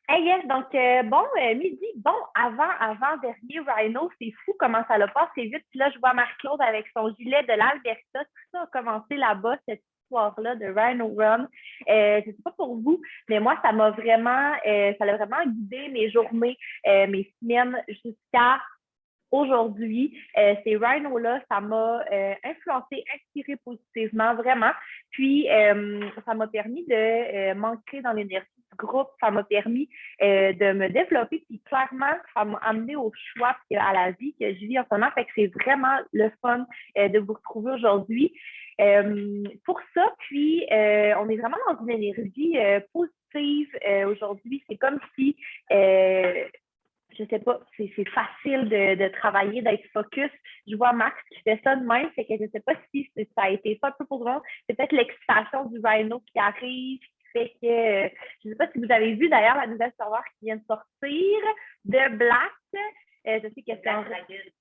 Hey, yes, donc midi, avant-dernier Rhino, c'est fou comment ça l'a passé vite. Puis là, je vois Marc-Claude avec son gilet de l'Alberta. Tout ça a commencé là-bas, cette histoire-là de Rhino Run. Je ne sais pas pour vous, mais moi, ça l'a vraiment guidé mes journées, mes semaines jusqu'à aujourd'hui. Ces rhinos-là, ça m'a influencé, inspiré positivement, vraiment. Puis, ça m'a permis de m'ancrer dans l'énergie du groupe. Ça m'a permis de me développer. Puis, clairement, ça m'a amené au choix et à la vie que je vis en ce moment. Fait que c'est vraiment le fun de vous retrouver aujourd'hui. Pour ça, puis, on est vraiment dans une énergie positive aujourd'hui. C'est comme si je sais pas, c'est facile de travailler, d'être focus. Je vois Max qui fait ça de même, fait que je sais pas si ça a été ça un peu pour vous. C'est peut-être l'excitation du Rhino qui arrive, qui fait que, je sais pas si vous avez vu d'ailleurs la nouvelle serveur qui vient de sortir de Black. Je sais que c'est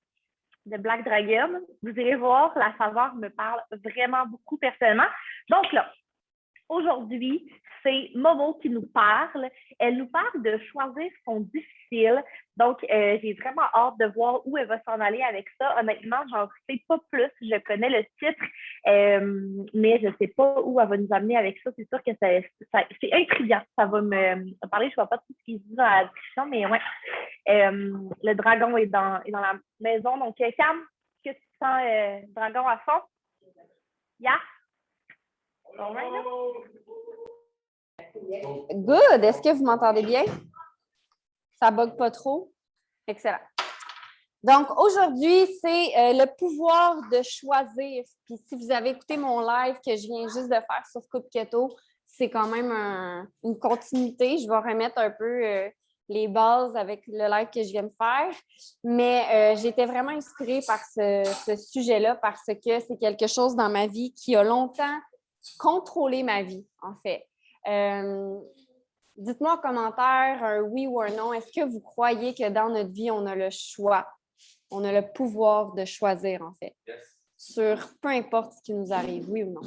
de Black Dragon. Vous irez voir, la saveur me parle vraiment beaucoup personnellement. Donc là, aujourd'hui, c'est Momo qui nous parle. Elle nous parle de choisir son difficile. Donc, j'ai vraiment hâte de voir où elle va s'en aller avec ça. Honnêtement, j'en sais pas plus. Je connais le titre, mais je sais pas où elle va nous amener avec ça. C'est sûr que c'est intriguant. Ça va me parler. Je vois pas tout ce qui se dit dans la description, mais ouais. Le dragon est dans la maison. Donc, Cam, est-ce que tu sens dragon à fond? Yeah? Good. Est-ce que vous m'entendez bien? Ça bug pas trop? Excellent. Donc, aujourd'hui, c'est le pouvoir de choisir. Puis, si vous avez écouté mon live que je viens juste de faire sur Coupe Keto, c'est quand même une continuité. Je vais remettre un peu les bases avec le live que je viens de faire. Mais j'étais vraiment inspirée par ce sujet-là parce que c'est quelque chose dans ma vie qui a longtemps contrôlé ma vie, en fait. Dites-moi en commentaire un oui ou un non. Est-ce que vous croyez que dans notre vie, on a le choix? On a le pouvoir de choisir, en fait, sur peu importe ce qui nous arrive, oui ou non?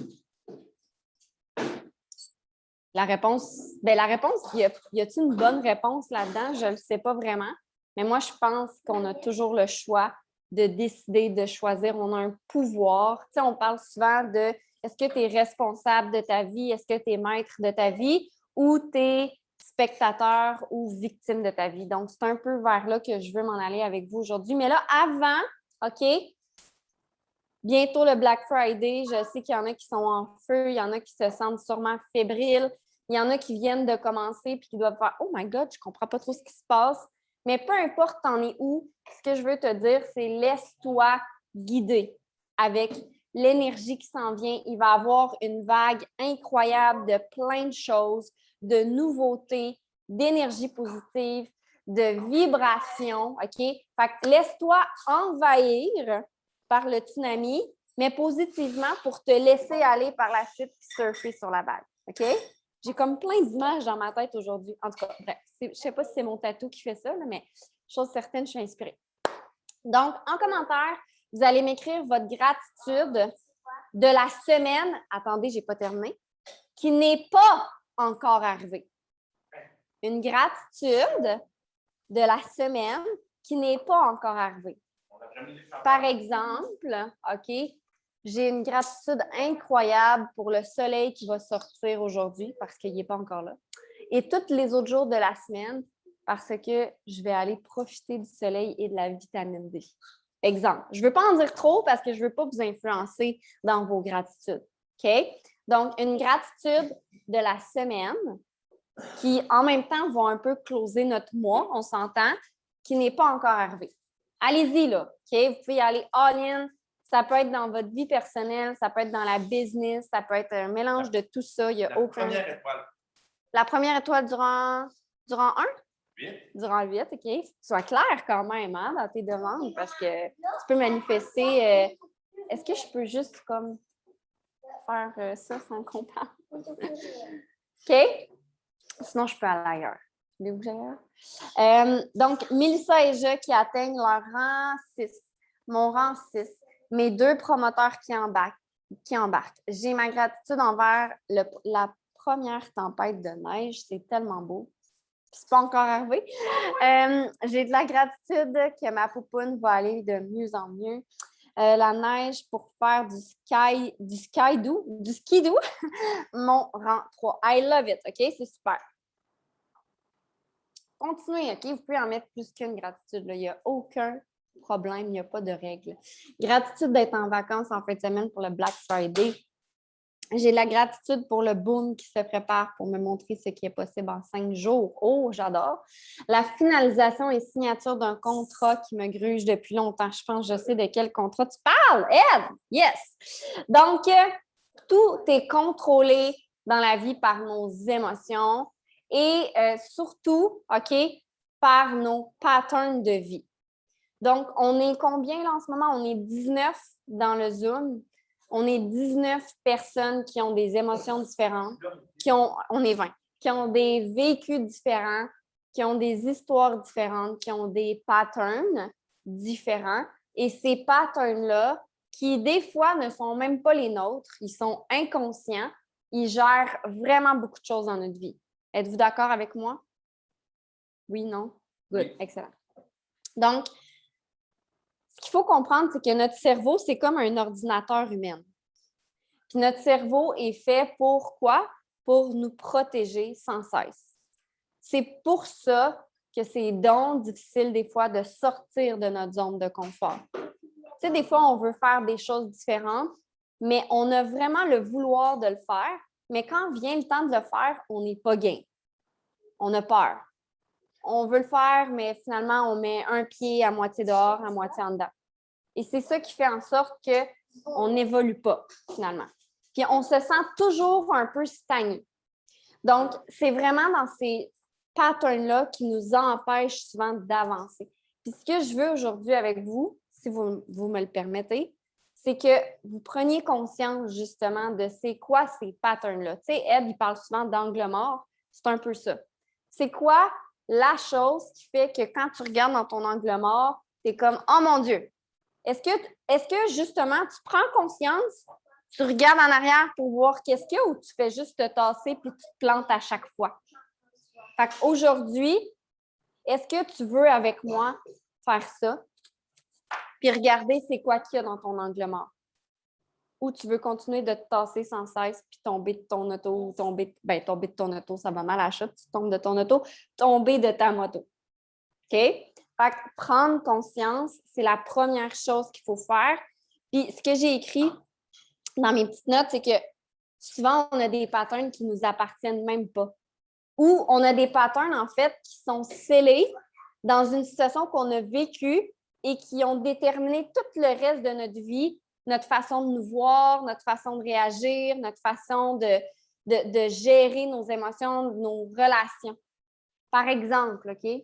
La réponse, y a-t-il une bonne réponse là-dedans? Je ne le sais pas vraiment, mais moi, je pense qu'on a toujours le choix de décider, de choisir. On a un pouvoir. Tu sais, on parle souvent de est-ce que tu es responsable de ta vie? Est-ce que tu es maître de ta vie ou tu es spectateur ou victime de ta vie? Donc, c'est un peu vers là que je veux m'en aller avec vous aujourd'hui. Mais là, avant, OK, bientôt le Black Friday, je sais qu'il y en a qui sont en feu, il y en a qui se sentent sûrement fébriles, il y en a qui viennent de commencer puis qui doivent faire « Oh my God, je ne comprends pas trop ce qui se passe. » Mais peu importe t'en es où, ce que je veux te dire, c'est laisse-toi guider avec l'énergie qui s'en vient. Il va y avoir une vague incroyable de plein de choses, de nouveautés, d'énergie positive, de vibrations, OK? Fait que laisse-toi envahir par le tsunami, mais positivement pour te laisser aller par la suite et surfer sur la vague, OK? J'ai comme plein d'images dans ma tête aujourd'hui. En tout cas, bref, je ne sais pas si c'est mon tatou qui fait ça, là, mais chose certaine, je suis inspirée. Donc, en commentaire, vous allez m'écrire votre gratitude de la semaine, attendez, je n'ai pas terminé, qui n'est pas encore arrivée. Une gratitude de la semaine qui n'est pas encore arrivée. Par exemple, OK, j'ai une gratitude incroyable pour le soleil qui va sortir aujourd'hui parce qu'il n'est pas encore là. Et tous les autres jours de la semaine parce que je vais aller profiter du soleil et de la vitamine D. Exemple. Je ne veux pas en dire trop parce que je ne veux pas vous influencer dans vos gratitudes. OK? Donc, une gratitude de la semaine qui, en même temps, va un peu closer notre mois, on s'entend, qui n'est pas encore arrivée. Allez-y, là. OK? Vous pouvez y aller all-in. Ça peut être dans votre vie personnelle, ça peut être dans la business, ça peut être un mélange de tout ça. Il y a aucun... Première étoile. La première étoile durant 1? 8. Durant 8, OK. Sois clair quand même hein, dans tes demandes parce que tu peux manifester. Est-ce que je peux juste comme faire ça sans qu'on parle? OK? Sinon, je peux aller ailleurs. Donc, Mélissa et je qui atteignent leur rang 6. Mon rang 6. Mes 2 promoteurs qui embarquent. J'ai ma gratitude envers la première tempête de neige. C'est tellement beau. C'est pas encore arrivé. J'ai de la gratitude que ma poupoune va aller de mieux en mieux. La neige pour faire du skidoo, mon rang 3. I love it, OK? C'est super. Continuez, OK? Vous pouvez en mettre plus qu'une gratitude. Là. Il n'y a aucun problème, il n'y a pas de règle. Gratitude d'être en vacances en fin de semaine pour le Black Friday. J'ai de la gratitude pour le boom qui se prépare pour me montrer ce qui est possible en 5 jours. Oh, j'adore. La finalisation et signature d'un contrat qui me gruge depuis longtemps. Je pense que je sais de quel contrat tu parles, Ed! Yes! Donc, tout est contrôlé dans la vie par nos émotions et surtout, OK, par nos patterns de vie. Donc, on est combien là en ce moment? On est 19 dans le Zoom. On est 19 personnes qui ont des émotions différentes, on est 20, qui ont des vécus différents, qui ont des histoires différentes, qui ont des patterns différents. Et ces patterns-là, qui des fois ne sont même pas les nôtres, ils sont inconscients, ils gèrent vraiment beaucoup de choses dans notre vie. Êtes-vous d'accord avec moi? Oui, non? Good, excellent. Donc, ce qu'il faut comprendre, c'est que notre cerveau, c'est comme un ordinateur humain. Puis notre cerveau est fait pour quoi? Pour nous protéger sans cesse. C'est pour ça que c'est donc difficile des fois de sortir de notre zone de confort. Tu sais, des fois, on veut faire des choses différentes, mais on a vraiment le vouloir de le faire. Mais quand vient le temps de le faire, on n'est pas game. On a peur. On veut le faire, mais finalement, on met un pied à moitié dehors, à moitié en dedans. Et c'est ça qui fait en sorte qu'on n'évolue pas, finalement. Puis on se sent toujours un peu stagné. Donc, c'est vraiment dans ces patterns-là qui nous empêchent souvent d'avancer. Puis ce que je veux aujourd'hui avec vous, si vous me le permettez, c'est que vous preniez conscience justement de c'est quoi ces patterns-là. Tu sais, Ed, il parle souvent d'angle mort. C'est un peu ça. C'est quoi la chose qui fait que quand tu regardes dans ton angle mort, tu es comme « Oh mon Dieu! » Est-ce que justement, tu prends conscience, tu regardes en arrière pour voir qu'est-ce qu'il y a ou tu fais juste te tasser puis tu te plantes à chaque fois? Fait qu'aujourd'hui, est-ce que tu veux avec moi faire ça? Puis regarder c'est quoi qu'il y a dans ton angle mort. Ou tu veux continuer de te tasser sans cesse puis tomber de ton auto ou tomber de ton auto, ça va mal à la chute, tu tombes de ton auto, tomber de ta moto. OK? Fait que prendre conscience, c'est la première chose qu'il faut faire. Puis ce que j'ai écrit dans mes petites notes, c'est que souvent, on a des patterns qui ne nous appartiennent même pas. Ou on a des patterns, en fait, qui sont scellés dans une situation qu'on a vécue et qui ont déterminé tout le reste de notre vie, notre façon de nous voir, notre façon de réagir, notre façon de gérer nos émotions, nos relations. Par exemple, OK?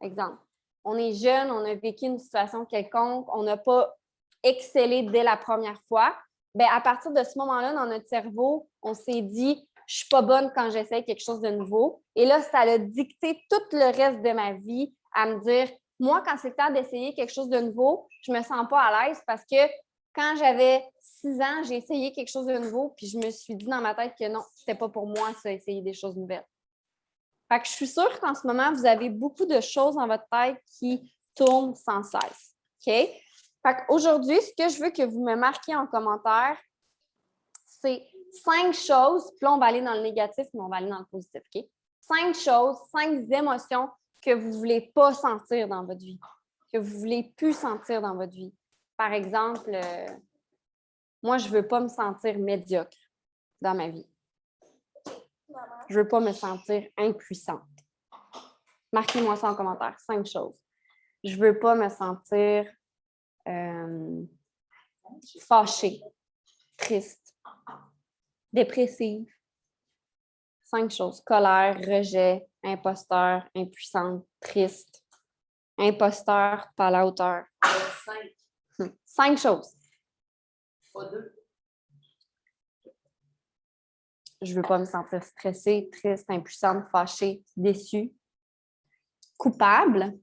Exemple. On est jeune, on a vécu une situation quelconque, on n'a pas excellé dès la première fois. Bien, à partir de ce moment-là, dans notre cerveau, on s'est dit « je ne suis pas bonne quand j'essaie quelque chose de nouveau ». Et là, ça a dicté tout le reste de ma vie à me dire « moi, quand c'est le temps d'essayer quelque chose de nouveau, je ne me sens pas à l'aise parce que quand j'avais 6 ans, j'ai essayé quelque chose de nouveau puis je me suis dit dans ma tête que non, ce n'était pas pour moi, ça, essayer des choses nouvelles ». Fait que je suis sûre qu'en ce moment, vous avez beaucoup de choses dans votre tête qui tournent sans cesse. OK? Fait qu'aujourd'hui, ce que je veux que vous me marquiez en commentaire, c'est 5 choses, puis là, on va aller dans le négatif, mais on va aller dans le positif. OK? 5 choses, 5 émotions que vous ne voulez pas sentir dans votre vie, que vous ne voulez plus sentir dans votre vie. Par exemple, moi, je ne veux pas me sentir médiocre dans ma vie. Je ne veux pas me sentir impuissante. Marquez-moi ça en commentaire. 5 choses. Je ne veux pas me sentir fâchée, triste, dépressive. 5 choses. Colère, rejet, imposteur, impuissante, triste, imposteur, pas à la hauteur. 5. 5 choses. Pas 2. Je ne veux pas me sentir stressée, triste, impuissante, fâchée, déçue, coupable.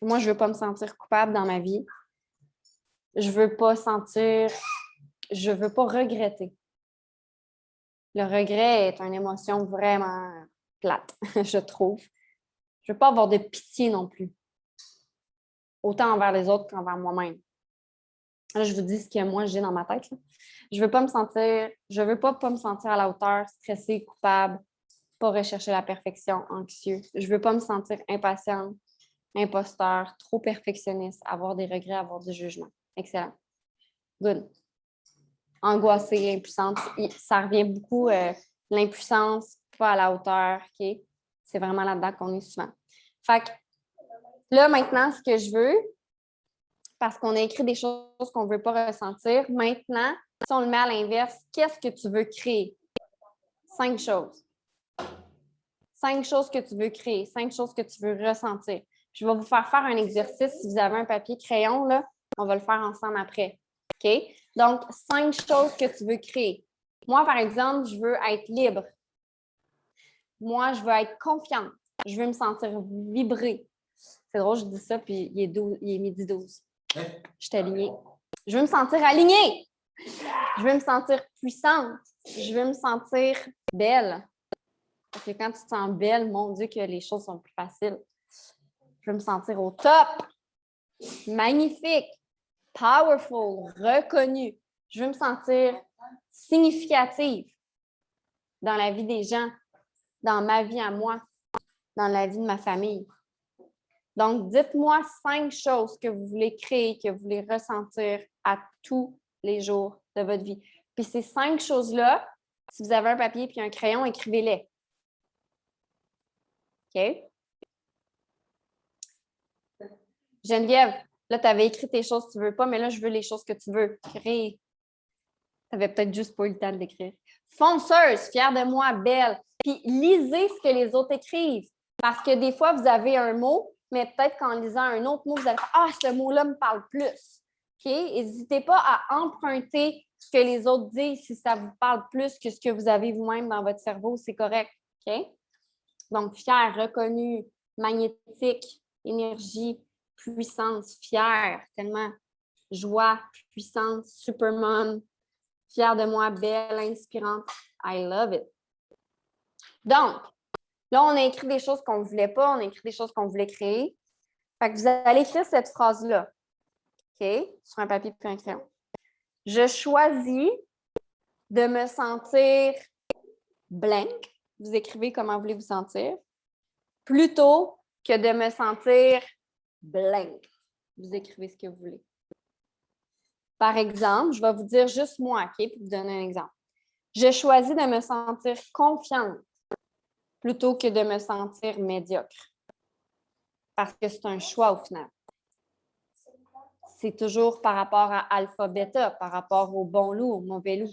Moi, je ne veux pas me sentir coupable dans ma vie. Je ne veux pas regretter. Le regret est une émotion vraiment plate, je trouve. Je ne veux pas avoir de pitié non plus. Autant envers les autres qu'envers moi-même. Là, je vous dis ce que moi, j'ai dans ma tête. Là. Je veux pas me sentir à la hauteur, stressée, coupable, pas rechercher la perfection, anxieux. Je veux pas me sentir impatiente, imposteur, trop perfectionniste, avoir des regrets, avoir du jugement. Excellent. Good. Angoissée, impuissante, ça revient beaucoup, l'impuissance, pas à la hauteur, OK? C'est vraiment là-dedans qu'on est souvent. Fait que là, maintenant, ce que je veux, parce qu'on a écrit des choses qu'on ne veut pas ressentir, maintenant, si on le met à l'inverse, qu'est-ce que tu veux créer? 5 choses. 5 choses que tu veux créer, 5 choses que tu veux ressentir. Je vais vous faire un exercice. Si vous avez un papier crayon, là, on va le faire ensemble après. OK? Donc, 5 choses que tu veux créer. Moi, par exemple, je veux être libre. Moi, je veux être confiante. Je veux me sentir vibrer. C'est drôle, je dis ça, puis il est midi 12. Je suis alignée. Je veux me sentir alignée. Je veux me sentir puissante. Je veux me sentir belle. Parce que quand tu te sens belle, mon Dieu, que les choses sont plus faciles. Je veux me sentir au top. Magnifique. Powerful. Reconnue. Je veux me sentir significative dans la vie des gens, dans ma vie à moi, dans la vie de ma famille. Donc, dites-moi 5 choses que vous voulez créer, que vous voulez ressentir à tous les jours de votre vie. Puis ces 5 choses-là, si vous avez un papier et un crayon, écrivez-les. OK? Geneviève, là, tu avais écrit tes choses que tu ne veux pas, mais là, je veux les choses que tu veux créer. Tu n'avais peut-être juste pas eu le temps de l'écrire. Fonceuse, fière de moi, belle. Puis lisez ce que les autres écrivent. Parce que des fois, vous avez un mot, mais peut-être qu'en lisant un autre mot, vous allez faire « Ah, ce mot-là me parle plus. » OK? N'hésitez pas à emprunter ce que les autres disent si ça vous parle plus que ce que vous avez vous-même dans votre cerveau. C'est correct. OK? Donc, fière, reconnue, magnétique, énergie, puissance, fière, tellement joie, puissance, supermom, fière de moi, belle, inspirante. I love it. Donc, là, on a écrit des choses qu'on ne voulait pas, on a écrit des choses qu'on voulait créer. Fait que vous allez écrire cette phrase-là, OK, sur un papier puis un crayon. Je choisis de me sentir blank. Vous écrivez comment vous voulez vous sentir. Plutôt que de me sentir blank. Vous écrivez ce que vous voulez. Par exemple, je vais vous dire juste moi, OK, pour vous donner un exemple. Je choisis de me sentir confiante plutôt que de me sentir médiocre. Parce que c'est un choix au final. C'est toujours par rapport à alpha, bêta, par rapport au bon loup, au mauvais loup.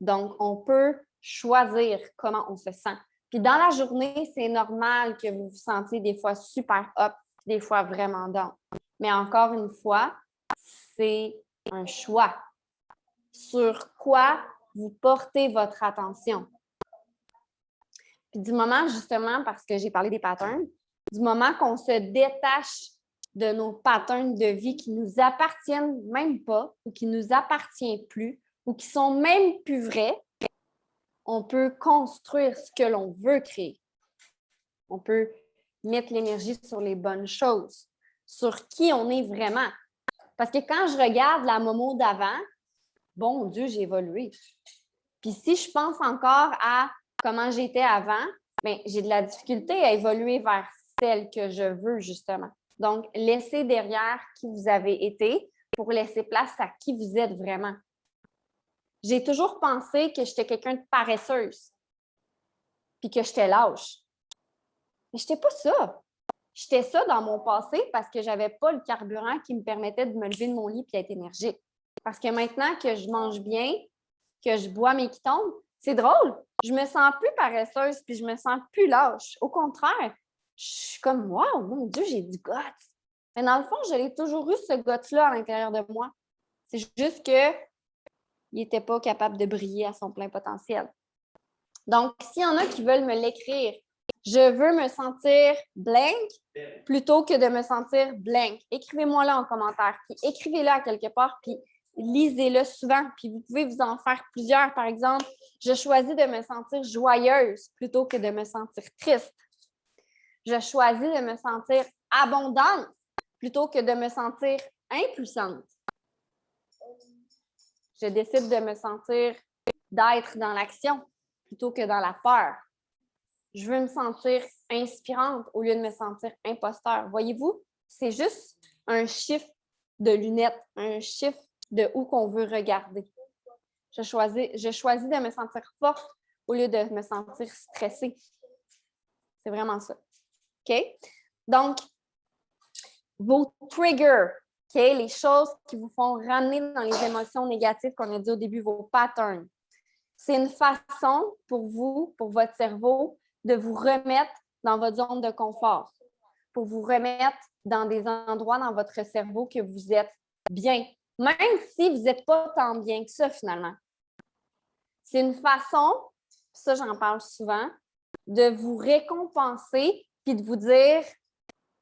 Donc, on peut choisir comment on se sent. Puis dans la journée, c'est normal que vous vous sentiez des fois super up, des fois vraiment down. Mais encore une fois, c'est un choix. Sur quoi vous portez votre attention. Puis du moment, justement, parce que j'ai parlé des patterns, du moment qu'on se détache de nos patterns de vie qui ne nous appartiennent même pas ou qui ne nous appartiennent plus ou qui sont même plus vrais, on peut construire ce que l'on veut créer. On peut mettre l'énergie sur les bonnes choses, sur qui on est vraiment. Parce que quand je regarde la Momo d'avant, bon Dieu, j'ai évolué. Puis si je pense encore à comment j'étais avant, bien, j'ai de la difficulté à évoluer vers celle que je veux, justement. Donc, laissez derrière qui vous avez été pour laisser place à qui vous êtes vraiment. J'ai toujours pensé que j'étais quelqu'un de paresseuse, puis que j'étais lâche. Mais je n'étais pas ça. J'étais ça dans mon passé parce que je n'avais pas le carburant qui me permettait de me lever de mon lit et d'être énergique. Parce que maintenant que je mange bien, que je bois mes quitombes, c'est drôle. Je me sens plus paresseuse puis je me sens plus lâche. Au contraire, je suis comme « Wow, mon Dieu, j'ai du guts! » Mais dans le fond, je l'ai toujours eu, ce guts-là, à l'intérieur de moi. C'est juste qu'il n'était pas capable de briller à son plein potentiel. Donc, s'il y en a qui veulent me l'écrire, je veux me sentir blank plutôt que de me sentir blank. Écrivez-moi là en commentaire, puis écrivez-le à quelque part, puis lisez-le souvent, puis vous pouvez vous en faire plusieurs. Par exemple, je choisis de me sentir joyeuse plutôt que de me sentir triste. Je choisis de me sentir abondante plutôt que de me sentir impuissante. Je décide de me sentir, d'être dans l'action plutôt que dans la peur. Je veux me sentir inspirante au lieu de me sentir imposteur. Voyez-vous, c'est juste un chiffre de lunettes, un chiffre de où qu'on veut regarder. Je choisis de me sentir forte au lieu de me sentir stressée. C'est vraiment ça. OK? Donc, vos triggers, OK? Les choses qui vous font ramener dans les émotions négatives qu'on a dit au début, vos patterns. C'est une façon pour vous, pour votre cerveau, de vous remettre dans votre zone de confort, pour vous remettre dans des endroits dans votre cerveau que vous êtes bien, même si vous n'êtes pas tant bien que ça finalement. C'est une façon, ça j'en parle souvent, de vous récompenser puis de vous dire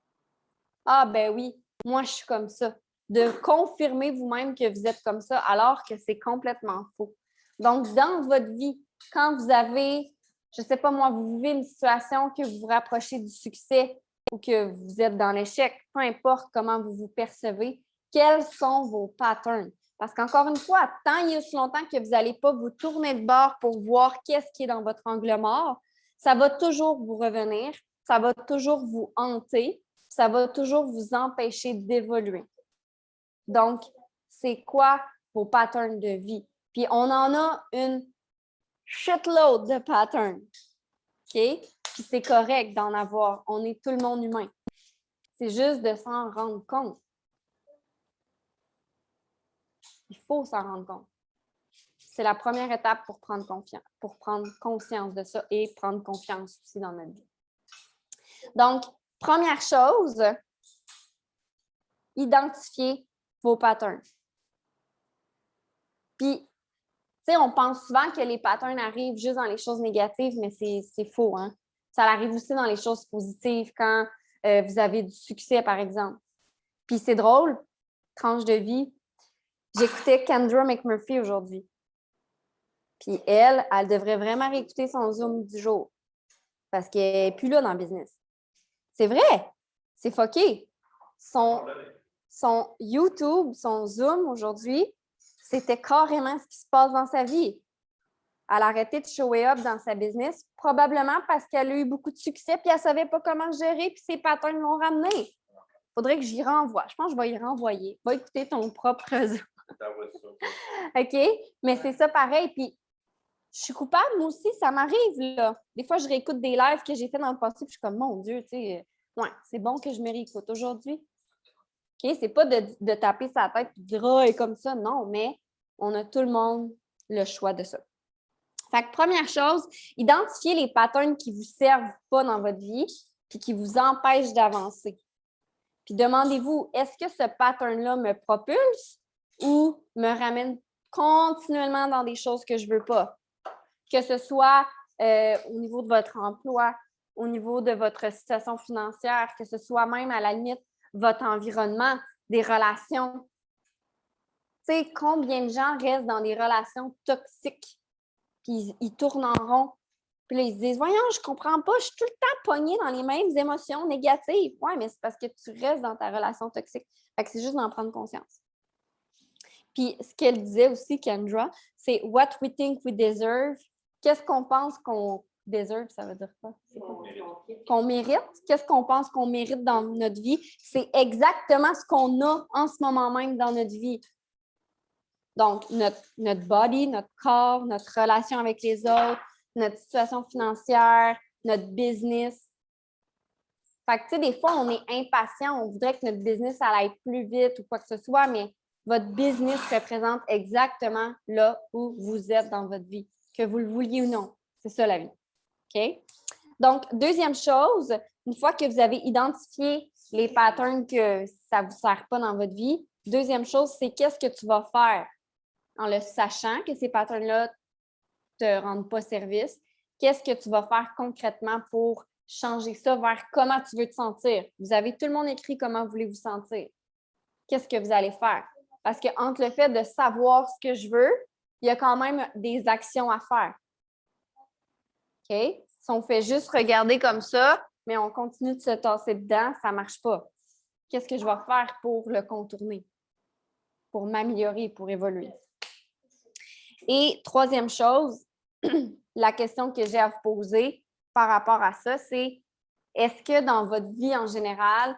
« Ah ben oui, moi je suis comme ça », de confirmer vous-même que vous êtes comme ça alors que c'est complètement faux. Donc, dans votre vie, quand vous avez, je ne sais pas moi, vous vivez une situation que vous vous rapprochez du succès ou que vous êtes dans l'échec, peu importe comment vous vous percevez, quels sont vos patterns? Parce qu'encore une fois, tant et aussi longtemps que vous n'allez pas vous tourner de bord pour voir qu'est-ce qui est dans votre angle mort, ça va toujours vous revenir, ça va toujours vous hanter, ça va toujours vous empêcher d'évoluer. Donc, c'est quoi vos patterns de vie? Puis, on en a une shitload de patterns. OK? Puis, c'est correct d'en avoir. On est tout le monde humain. C'est juste de s'en rendre compte. Il faut s'en rendre compte. C'est la première étape pour prendre conscience de ça et prendre confiance aussi dans notre vie. Donc, première chose, identifiez vos patterns. Puis, tu sais, on pense souvent que les patterns arrivent juste dans les choses négatives, mais c'est faux, hein? Ça arrive aussi dans les choses positives quand vous avez du succès, par exemple. Puis c'est drôle, tranche de vie. J'écoutais Kendra McMurphy aujourd'hui. Puis elle devrait vraiment réécouter son Zoom du jour parce qu'elle n'est plus là dans le business. C'est vrai, c'est fucké. Son YouTube, son Zoom aujourd'hui, c'était carrément ce qui se passe dans sa vie. Elle a arrêté de shower up dans sa business, probablement parce qu'elle a eu beaucoup de succès puis elle ne savait pas comment gérer puis ses patterns l'ont ramené. Il faudrait que j'y renvoie. Je pense que je vais y renvoyer. Va écouter ton propre Zoom. OK? Mais c'est ça pareil. Puis, je suis coupable, moi aussi, ça m'arrive, là. Des fois, je réécoute des lives que j'ai fait dans le passé puis je suis comme, mon Dieu, tu sais, ouais, c'est bon que je me réécoute aujourd'hui. OK? C'est pas de taper sa tête et de dire, oh, elle est comme ça. Non, mais on a tout le monde le choix de ça. Fait que première chose, identifiez les patterns qui ne vous servent pas dans votre vie puis qui vous empêchent d'avancer. Puis demandez-vous, est-ce que ce pattern-là me propulse ou me ramène continuellement dans des choses que je ne veux pas? Que ce soit au niveau de votre emploi, au niveau de votre situation financière, que ce soit même à la limite votre environnement, des relations. Tu sais, combien de gens restent dans des relations toxiques? Puis ils tournent en rond. Puis là, ils se disent, voyons, je comprends pas, je suis tout le temps pognée dans les mêmes émotions négatives. Oui, mais c'est parce que tu restes dans ta relation toxique. Fait que c'est juste d'en prendre conscience. Puis ce qu'elle disait aussi, Kendra, c'est what we think we deserve. Qu'est-ce qu'on pense qu'on deserve, ça veut dire quoi? Qu'on mérite. Qu'est-ce qu'on pense qu'on mérite dans notre vie? C'est exactement ce qu'on a en ce moment même dans notre vie. Donc, notre body, notre corps, notre relation avec les autres, notre situation financière, notre business. Fait que, tu sais, des fois, on est impatient, on voudrait que notre business aille plus vite ou quoi que ce soit, mais votre business représente exactement là où vous êtes dans votre vie, que vous le vouliez ou non. C'est ça, la vie. OK? Donc, deuxième chose, une fois que vous avez identifié les patterns que ça ne vous sert pas dans votre vie, deuxième chose, c'est qu'est-ce que tu vas faire en le sachant que ces patterns-là ne te rendent pas service. Qu'est-ce que tu vas faire concrètement pour changer ça vers comment tu veux te sentir? Vous avez tout le monde écrit comment vous voulez vous sentir. Qu'est-ce que vous allez faire? Parce qu'entre le fait de savoir ce que je veux, il y a quand même des actions à faire. OK? Si on fait juste regarder comme ça, mais on continue de se tasser dedans, ça ne marche pas. Qu'est-ce que je vais faire pour le contourner? Pour m'améliorer, pour évoluer. Et troisième chose, la question que j'ai à vous poser par rapport à ça, c'est est-ce que dans votre vie en général,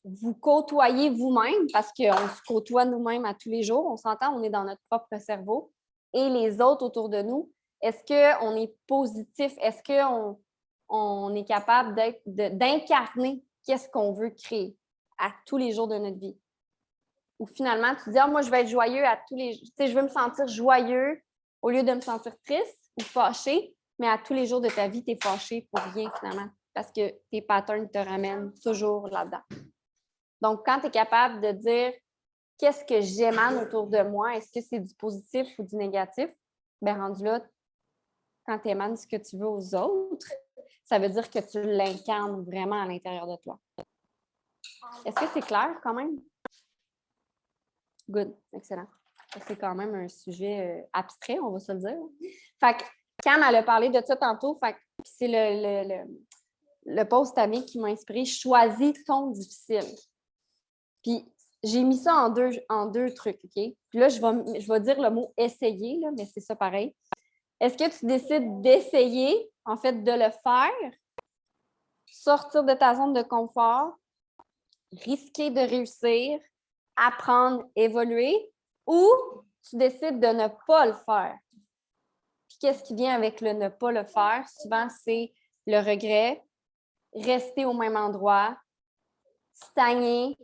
vous côtoyez vous-même, parce qu'on se côtoie nous-mêmes à tous les jours, on s'entend, on est dans notre propre cerveau, et les autres autour de nous, est-ce qu'on est positif? Est-ce qu'on est capable d'incarner qu'est-ce qu'on veut créer à tous les jours de notre vie? Ou finalement, tu dis, moi, je vais être joyeux à tous les jours. Tu sais, je veux me sentir joyeux au lieu de me sentir triste ou fâché, mais à tous les jours de ta vie, tu es fâché pour rien finalement, parce que tes patterns te ramènent toujours là-dedans. Donc, quand tu es capable de dire qu'est-ce que j'émane autour de moi, est-ce que c'est du positif ou du négatif? Bien, rendu là, quand tu émanes ce que tu veux aux autres, ça veut dire que tu l'incarnes vraiment à l'intérieur de toi. Est-ce que c'est clair quand même? Good, excellent. C'est quand même un sujet abstrait, on va se le dire. Fait que Cam, elle a parlé de ça tantôt, fait que c'est le post ami qui m'a inspiré. Choisis ton difficile. Puis j'ai mis ça en deux trucs, OK? Puis là, je vais dire le mot essayer, là, mais c'est ça pareil. Est-ce que tu décides d'essayer, en fait, de le faire, sortir de ta zone de confort, risquer de réussir, apprendre, évoluer, ou tu décides de ne pas le faire? Puis qu'est-ce qui vient avec le ne pas le faire? Souvent, c'est le regret, rester au même endroit, stagner,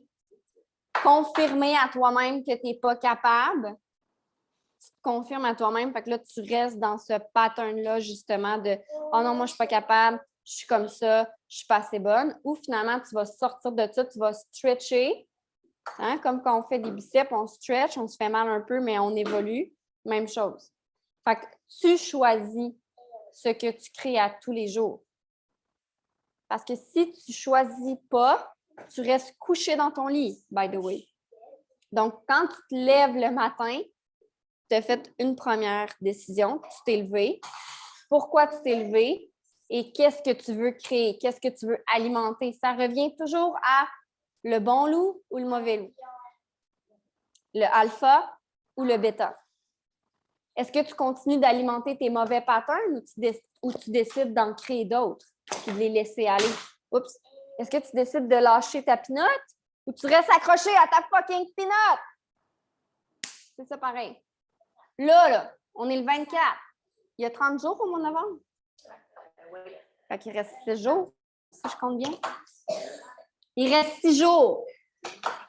confirmer à toi-même que tu n'es pas capable. Tu te confirmes à toi-même, fait que là, tu restes dans ce pattern-là, justement, de « Oh non, moi, je ne suis pas capable, je suis comme ça, je ne suis pas assez bonne. » Ou finalement, tu vas sortir de ça, tu vas stretcher. Hein? Comme quand on fait des biceps, on stretch, on se fait mal un peu, mais on évolue. Même chose. Fait que tu choisis ce que tu crées à tous les jours. Parce que si tu ne choisis pas, tu restes couché dans ton lit, by the way. Donc, quand tu te lèves le matin, tu as fait une première décision, tu t'es levé. Pourquoi tu t'es levé et qu'est-ce que tu veux créer? Qu'est-ce que tu veux alimenter? Ça revient toujours à le bon loup ou le mauvais loup? Le alpha ou le bêta? Est-ce que tu continues d'alimenter tes mauvais patterns ou tu décides d'en créer d'autres et de les laisser aller? Oups! Est-ce que tu décides de lâcher ta pinotte ou tu restes accroché à ta fucking pinotte? C'est ça pareil. Là, on est le 24. Il y a 30 jours au mois de novembre. Fait qu'il reste 6 jours, si je compte bien. Il reste 6 jours.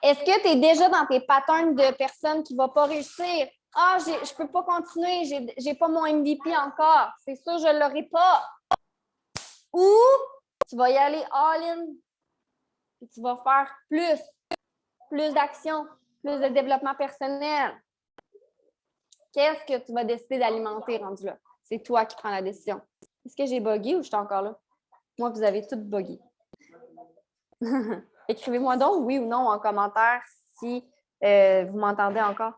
Est-ce que tu es déjà dans tes patterns de personnes qui ne vont pas réussir? Ah, je ne peux pas continuer, je n'ai pas mon MVP encore. C'est sûr, je ne l'aurai pas. Ou tu vas y aller all-in et tu vas faire plus d'actions, plus de développement personnel. Qu'est-ce que tu vas décider d'alimenter rendu là? C'est toi qui prends la décision. Est-ce que j'ai bugué ou je suis encore là? Moi, vous avez toutes bugué. Écrivez-moi donc oui ou non en commentaire si vous m'entendez encore.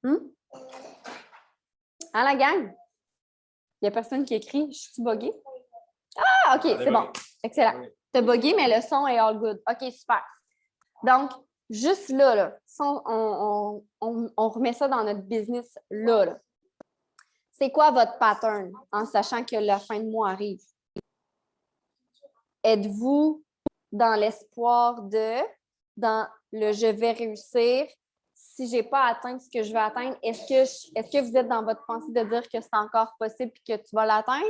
Hein, la gang? Il n'y a personne qui écrit. Je suis buggée? Ah, OK, c'est bon. Excellent. Tu as bugué, mais le son est all good. OK, super. Donc, juste là, on remet ça dans notre business là. C'est quoi votre pattern en sachant que la fin de mois arrive? Êtes-vous dans l'espoir dans le je vais réussir? Si je n'ai pas atteint ce que je veux atteindre, est-ce que vous êtes dans votre pensée de dire que c'est encore possible et que tu vas l'atteindre?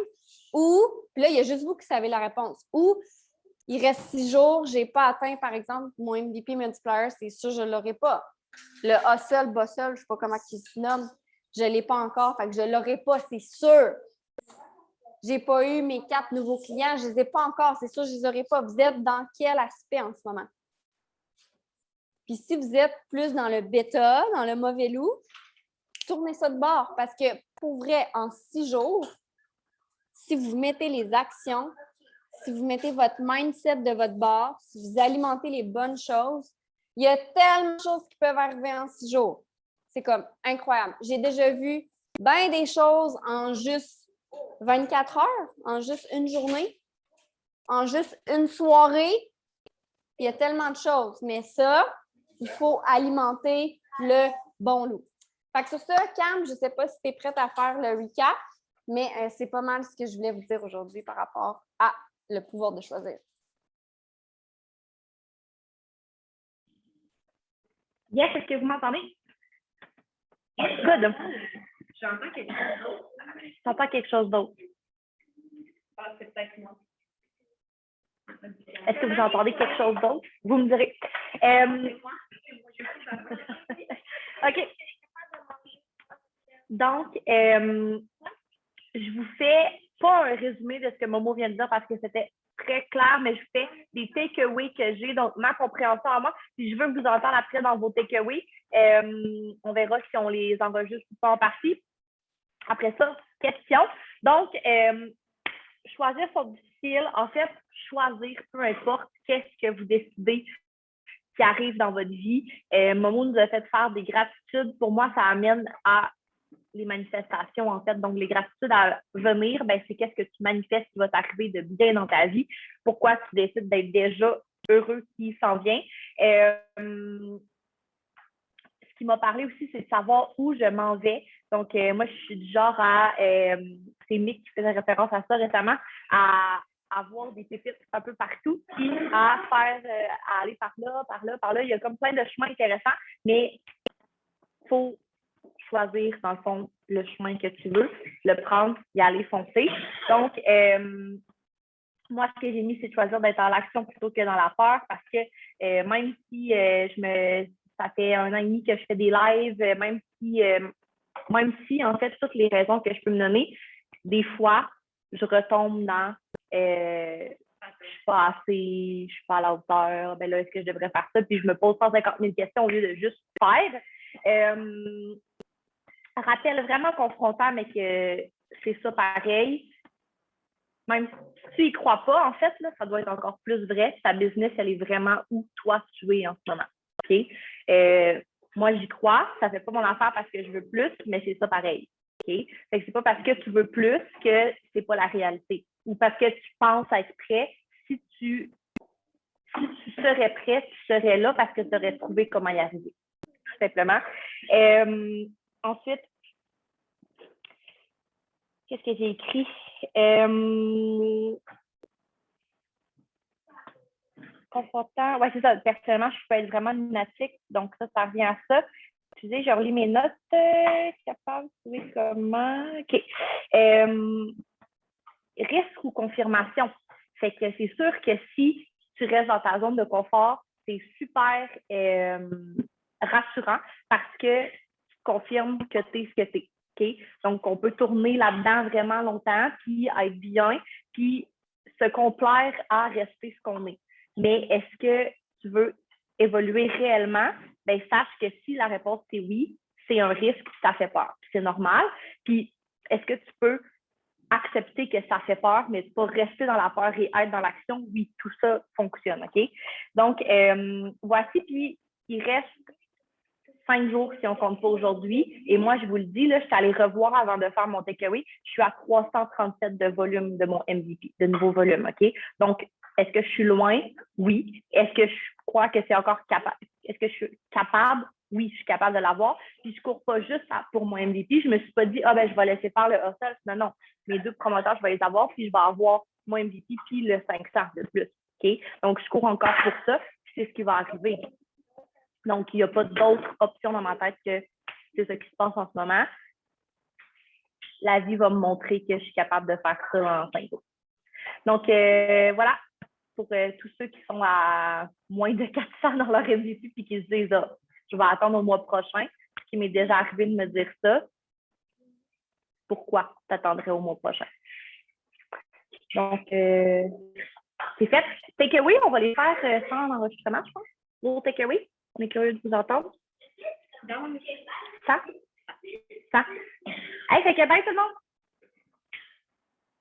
Ou, puis là, il y a juste vous qui savez la réponse. Ou, il reste 6 jours, je n'ai pas atteint, par exemple, mon MVP multiplier, c'est sûr, je ne l'aurai pas. Le hustle, bustle, je ne sais pas comment il se nomme, je ne l'ai pas encore, fait que je ne l'aurai pas, c'est sûr. Je n'ai pas eu mes 4 nouveaux clients, je ne les ai pas encore, c'est sûr, je ne les aurai pas. Vous êtes dans quel aspect en ce moment? Puis si vous êtes plus dans le bêta, dans le mauvais loup, tournez ça de bord parce que pour vrai, en 6 jours, si vous mettez les actions, si vous mettez votre mindset de votre bord, si vous alimentez les bonnes choses, Il y a tellement de choses qui peuvent arriver en 6 jours. C'est comme incroyable. J'ai déjà vu bien des choses en juste 24 heures, en juste une journée, en juste une soirée. Il y a tellement de choses. Mais ça, il faut alimenter le bon loup. Fait que sur ça, Cam, je ne sais pas si tu es prête à faire le recap, mais c'est pas mal ce que je voulais vous dire aujourd'hui par rapport à le pouvoir de choisir. Yes, est-ce que vous m'entendez? Good. J'entends quelque chose d'autre. J'entends quelque chose d'autre. Ah, c'est peut-être moi. Est-ce que vous entendez quelque chose d'autre? Vous me direz. OK. Donc, je vous fais pas un résumé de ce que Momo vient de dire parce que c'était très clair, mais je fais des takeaways que j'ai, donc ma compréhension à moi. Puis je veux vous entendre après dans vos takeaways. On verra si on les enregistre ou pas en partie. Après ça, question. Donc, choisir son difficile. En fait, choisir, peu importe qu'est-ce que vous décidez qui arrive dans votre vie. Momo nous a fait faire des gratitudes. Pour moi, ça amène à les manifestations, en fait. Donc, les gratitudes à venir, ben, c'est qu'est-ce que tu manifestes qui va t'arriver de bien dans ta vie. Pourquoi tu décides d'être déjà heureux qui s'en vient. Ce qui m'a parlé aussi, c'est de savoir où je m'en vais. Donc, moi, je suis du genre à, c'est Mick qui faisait référence à ça récemment, à avoir des pépites un peu partout, puis à faire, à aller par là, par là, par là. Il y a comme plein de chemins intéressants, mais il faut choisir, dans le fond, le chemin que tu veux, le prendre, y aller foncer. Donc, moi, ce que j'ai mis, c'est de choisir d'être dans l'action plutôt que dans la peur parce que même si ça fait 1 an et demi que je fais des lives, même si, en fait, toutes les raisons que je peux me donner, des fois, je retombe dans je suis pas assez, je suis pas à la hauteur, ben là, est-ce que je devrais faire ça? Puis je me pose 150 000 questions au lieu de juste faire. Rappel vraiment confrontant, mais que c'est ça pareil. Même si tu y crois pas, en fait, là, ça doit être encore plus vrai. Ta business, elle est vraiment où toi tu es en ce moment. OK? Moi, j'y crois. Ça fait pas mon affaire parce que je veux plus, mais c'est ça pareil. OK? Fait que c'est pas parce que tu veux plus que c'est pas la réalité. Ou parce que tu penses à être prêt. Si tu serais prêt, tu serais là parce que tu aurais trouvé comment y arriver. Tout simplement. Ensuite, qu'est-ce que j'ai écrit? Confortant. Oui, c'est ça. Personnellement, je peux être vraiment lunatique. Donc, ça revient à ça. Excusez, je relis mes notes. Capable de trouver comment. OK. Risque ou confirmation. Fait que c'est sûr que si tu restes dans ta zone de confort, c'est super rassurant parce que tu confirmes que tu es ce que tu es. Okay? Donc, on peut tourner là-dedans vraiment longtemps, puis être bien, puis se complaire à rester ce qu'on est. Mais est-ce que tu veux évoluer réellement? Bien, sache que si la réponse est oui, c'est un risque, ça fait peur. C'est normal. Puis, est-ce que tu peux accepter que ça fait peur, mais pas rester dans la peur et être dans l'action? Oui, tout ça fonctionne, OK? Donc, voici, puis il reste 5 jours si on ne compte pas aujourd'hui. Et moi, je vous le dis, là, je suis allée revoir avant de faire mon takeaway. Je suis à 337 de volume de mon MVP, de nouveau volume, OK? Donc, est-ce que je suis loin? Oui. Est-ce que je crois que c'est encore capable? Est-ce que je suis capable? Oui, je suis capable de l'avoir. Puis, je ne cours pas juste pour mon MVP. Je ne me suis pas dit, ben, je vais laisser faire le hustle. Non, non. Mes 2 promoteurs, je vais les avoir, puis je vais avoir mon MVP, puis le 500 de plus. OK? Donc, je cours encore pour ça. Puis, c'est ce qui va arriver. Donc, il n'y a pas d'autre option dans ma tête que c'est ce qui se passe en ce moment. La vie va me montrer que je suis capable de faire ça en 5 jours. Donc, voilà, pour tous ceux qui sont à moins de 400 dans leur MVP et qui se disent, je vais attendre au mois prochain, ce qui m'est déjà arrivé de me dire ça. Pourquoi t'attendrais au mois prochain? Donc, c'est fait. Takeaway, on va les faire sans enregistrement, je pense. Vos takeaway, on est curieux de vous entendre. Ça? Hey, fait que bye tout le monde!